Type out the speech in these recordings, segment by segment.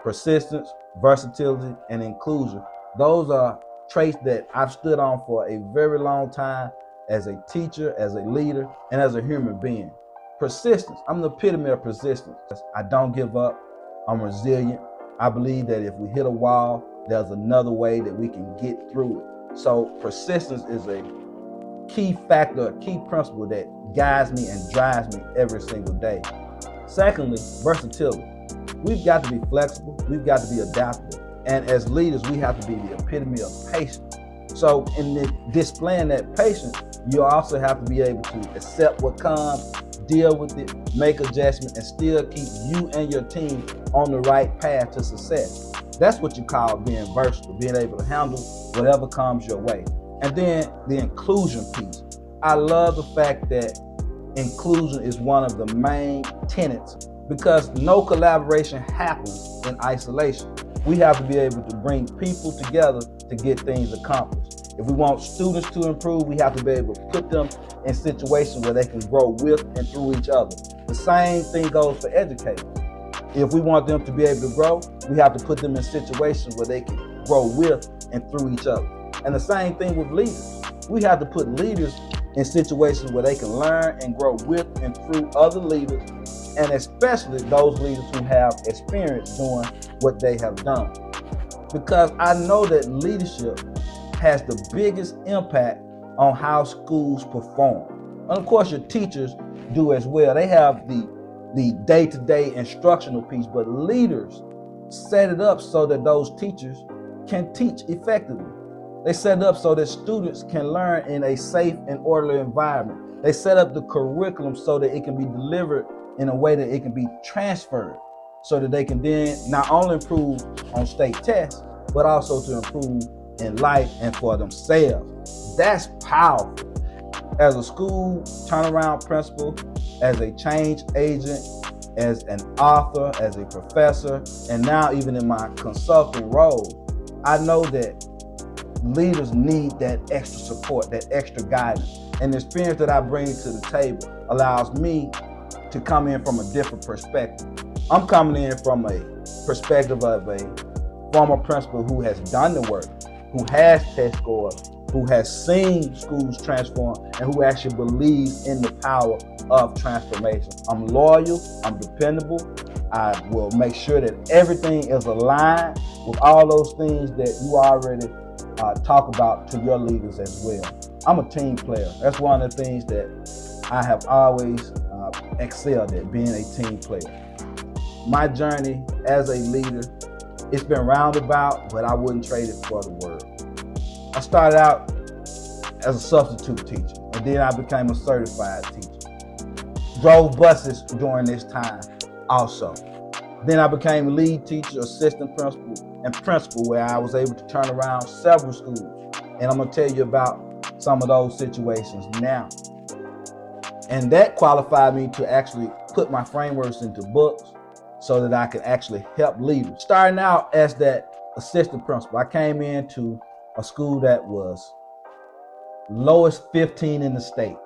Persistence, versatility, and inclusion. Those are traits that I've stood on for a very long time as a teacher, as a leader, and as a human being. Persistence, I'm the epitome of persistence. I don't give up, I'm resilient. I believe that if we hit a wall, there's another way that we can get through it. So persistence is a key factor, a key principle that guides me and drives me every single day. Secondly, versatility. We've got to be flexible, we've got to be adaptable. And as leaders, we have to be the epitome of patience. So in displaying that patience, you also have to be able to accept what comes, deal with it, make adjustments, and still keep you and your team on the right path to success. That's what you call being versatile, being able to handle whatever comes your way. And then the inclusion piece. I love the fact that inclusion is one of the main tenets because no collaboration happens in isolation. We have to be able to bring people together to get things accomplished. If we want students to improve, we have to be able to put them in situations where they can grow with and through each other. The same thing goes for educators. If we want them to be able to grow, we have to put them in situations where they can grow with and through each other. And the same thing with leaders. We have to put leaders in situations where they can learn and grow with and through other leaders, and especially those leaders who have experience doing what they have done. Because I know that leadership has the biggest impact on how schools perform. And of course, your teachers do as well. They have the day-to-day instructional piece, but leaders set it up so that those teachers can teach effectively. They set it up so that students can learn in a safe and orderly environment. They set up the curriculum so that it can be delivered in a way that it can be transferred so that they can then not only improve on state tests, but also to improve in life and for themselves. That's powerful. As a school turnaround principal, as a change agent, as an author, as a professor, and now even in my consulting role, I know that leaders need that extra support, that extra guidance. And the experience that I bring to the table allows me to come in from a different perspective. I'm coming in from a perspective of a former principal who has done the work, who has test scores, who has seen schools transform, and who actually believes in the power of transformation. I'm loyal, I'm dependable. I will make sure that everything is aligned with all those things that you already talk about to your leaders as well. I'm a team player. That's one of the things that I have always excelled at, being a team player. My journey as a leader, it's been roundabout, but I wouldn't trade it for the world. I started out as a substitute teacher, and then I became a certified teacher. Drove buses during this time also. Then I became lead teacher, assistant principal, and principal, where I was able to turn around several schools. And I'm gonna tell you about some of those situations now. And that qualified me to actually put my frameworks into books so that I could actually help leaders. Starting out as that assistant principal, I came into a school that was lowest 15 in the state.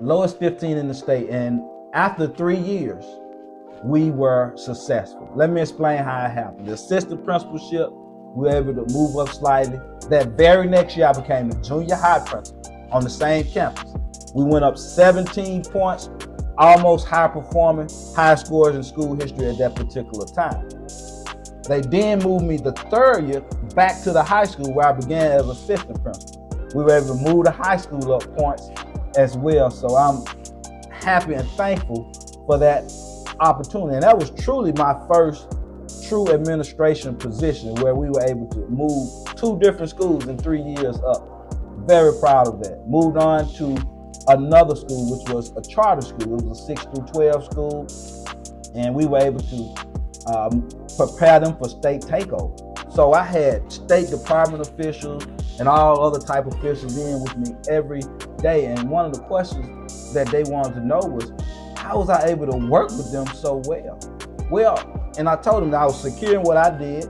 Lowest 15 in the state. And after 3 years, we were successful. Let me explain how it happened. The assistant principalship, we were able to move up slightly. That very next year, I became the junior high principal on the same campus. We went up 17 points, almost high performing, high scores in school history at that particular time. They then moved me the third year back to the high school where I began as assistant principal. We were able to move the high school up points as well. So I'm happy and thankful for that opportunity. And that was truly my first true administration position, where we were able to move 2 different schools in 3 years up. Very proud of that. Moved on to another school, which was a charter school. It was a 6 through 12 school. And we were able to prepare them for state takeover. So I had State Department officials and all other type of officials in with me every day. And one of the questions that they wanted to know was, how was I able to work with them so well? Well, and I told them that I was securing what I did,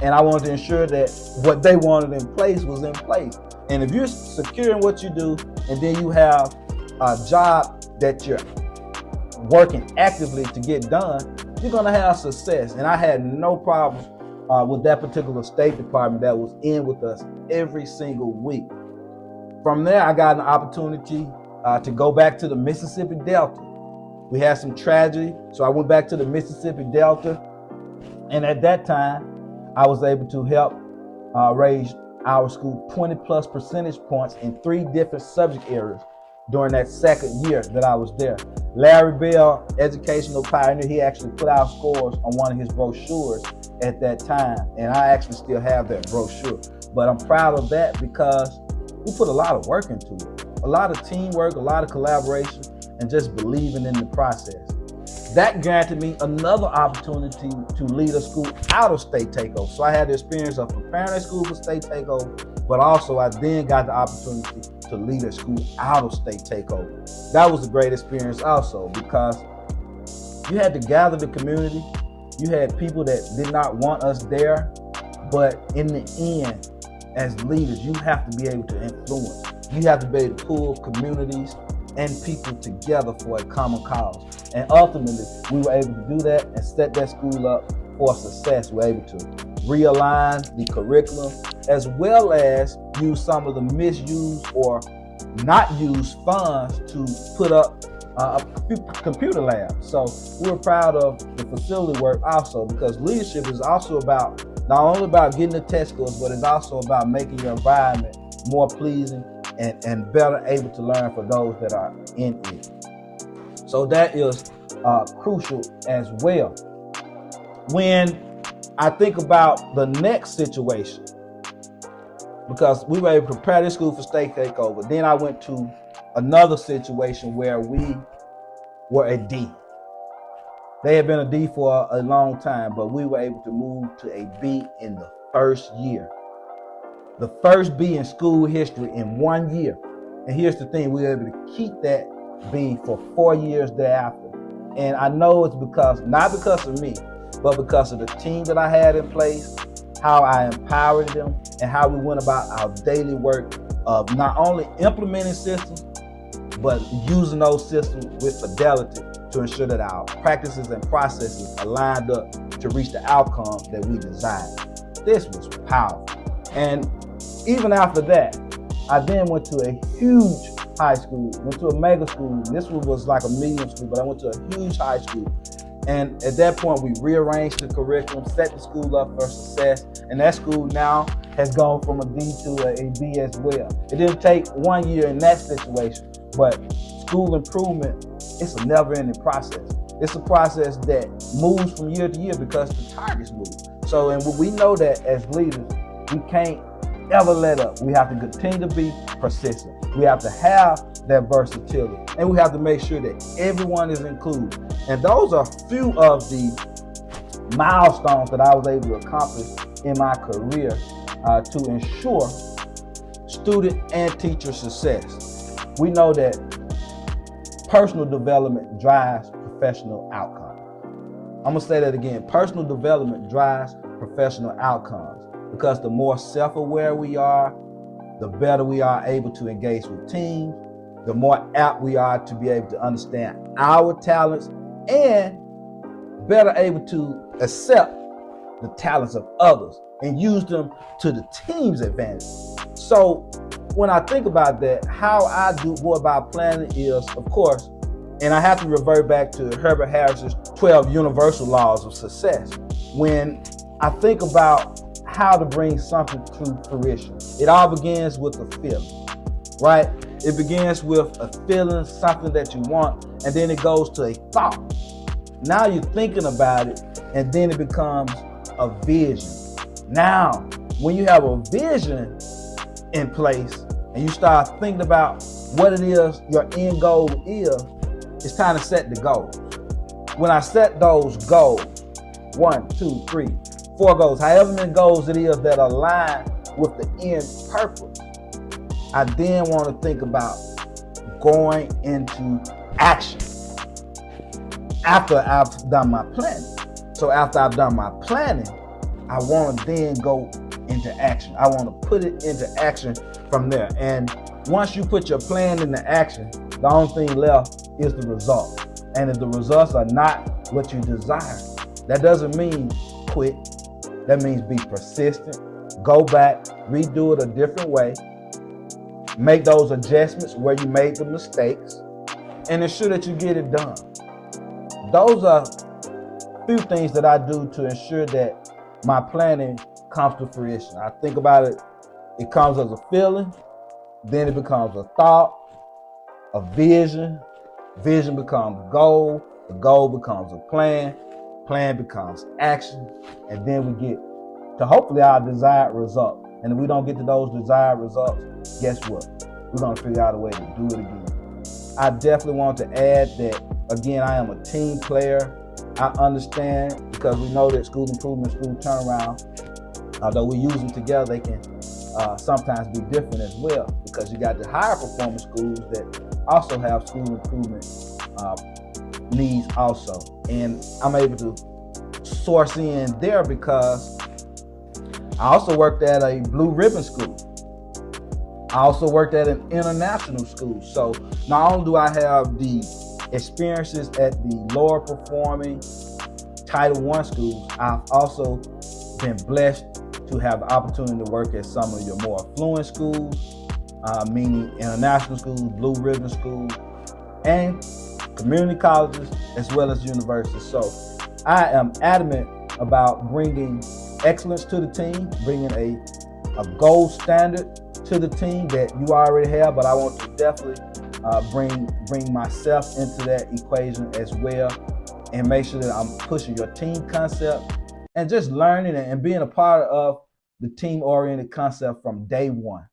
and I wanted to ensure that what they wanted in place was in place. And if you're securing what you do, and then you have a job that you're working actively to get done, you're gonna have success. And I had no problems with that particular State Department that was in with us every single week. From there, I got an opportunity to go back to the Mississippi Delta. We had some tragedy, so I went back to the Mississippi Delta, and at that time, I was able to help raise our school 20+ percentage points in 3 different subject areas during that second year that I was there. Larry Bell, educational pioneer, he actually put out scores on one of his brochures at that time, and I actually still have that brochure. But I'm proud of that because we put a lot of work into it, a lot of teamwork, a lot of collaboration, and just believing in the process. That granted me another opportunity to lead a school out of state takeover. So I had the experience of preparing a school for state takeover, but also I then got the opportunity to lead a school out of state takeover. That was a great experience also because you had to gather the community. You had people that did not want us there, but in the end, as leaders, you have to be able to influence. You have to be able to pull communities and people together for a common cause. And ultimately, we were able to do that and set that school up for success. We were able to realign the curriculum as well as use some of the misused or not used funds to put up a computer lab. So we were proud of the facility work also because leadership is also about not only about getting the test scores, but it's also about making your environment more pleasing and better able to learn for those that are in it. So that is crucial as well. When I think about the next situation, because we were able to prepare this school for state takeover, then I went to another situation where we were a D. They had been a D for a long time, but we were able to move to a B in the first year. The first B in school history in 1 year. And here's the thing, we were able to keep that B for 4 years thereafter. And I know it's not because of me, but because of the team that I had in place, how I empowered them, and how we went about our daily work of not only implementing systems, but using those systems with fidelity to ensure that our practices and processes are lined up to reach the outcome that we desired. This was powerful. And even after that, I then went to a huge high school, went to a mega school. This one was like a medium school, but I went to a huge high school. And at that point, we rearranged the curriculum, set the school up for success. And that school now has gone from a D to a B as well. It didn't take 1 year in that situation, but school improvement, it's a never-ending process. It's a process that moves from year to year because the targets move. So, and we know that as leaders, we can't ever let up. We have to continue to be persistent. We have to have that versatility, and we have to make sure that everyone is included. And those are a few of the milestones that I was able to accomplish in my career to ensure student and teacher success. We know that personal development drives professional outcomes. I'm gonna say that again. Personal development drives professional outcomes because the more self-aware we are, the better we are able to engage with teams, the more apt we are to be able to understand our talents and better able to accept the talents of others and use them to the team's advantage. So when I think about that, how I go about planning is, of course, and I have to revert back to Herbert Harris's 12 universal laws of success. When I think about how to bring something to fruition, it all begins with a feeling, right? It begins with a feeling, something that you want, and then it goes to a thought. Now you're thinking about it, and then it becomes a vision. Now, when you have a vision in place, and you start thinking about what it is your end goal is, it's time to set the goals. When I set those goals, 1, 2, 3, 4 goals, however many goals it is that align with the end purpose, I then want to think about going into action after I've done my planning. So after I've done my planning, I want to then go into action. I want to put it into action from there. And once you put your plan into action, the only thing left is the result. And if the results are not what you desire, That doesn't mean quit. That means be persistent. Go back, redo it a different way. Make those adjustments where you made the mistakes and ensure that you get it done. Those are few things that I do to ensure that my planning comes to fruition. I think about it, it comes as a feeling, then it becomes a thought, a vision, vision becomes a goal, the goal becomes a plan, plan becomes action, and then we get to hopefully our desired result. And if we don't get to those desired results, guess what? We're gonna figure out a way to do it again. I definitely want to add that, again, I am a team player. I understand, because we know that school improvement, school turnaround, although we use them together, they can sometimes be different as well, because you got the higher performing schools that also have school improvement needs also. And I'm able to source in there because I also worked at a blue ribbon school. I also worked at an international school. So not only do I have the experiences at the lower performing Title I schools, I've also been blessed to have the opportunity to work at some of your more affluent schools, meaning international schools, blue ribbon schools, and community colleges, as well as universities. So I am adamant about bringing excellence to the team, bringing a gold standard to the team that you already have, but I want to definitely bring myself into that equation as well, and make sure that I'm pushing your team concept and just learning and being a part of the team-oriented concept from day one.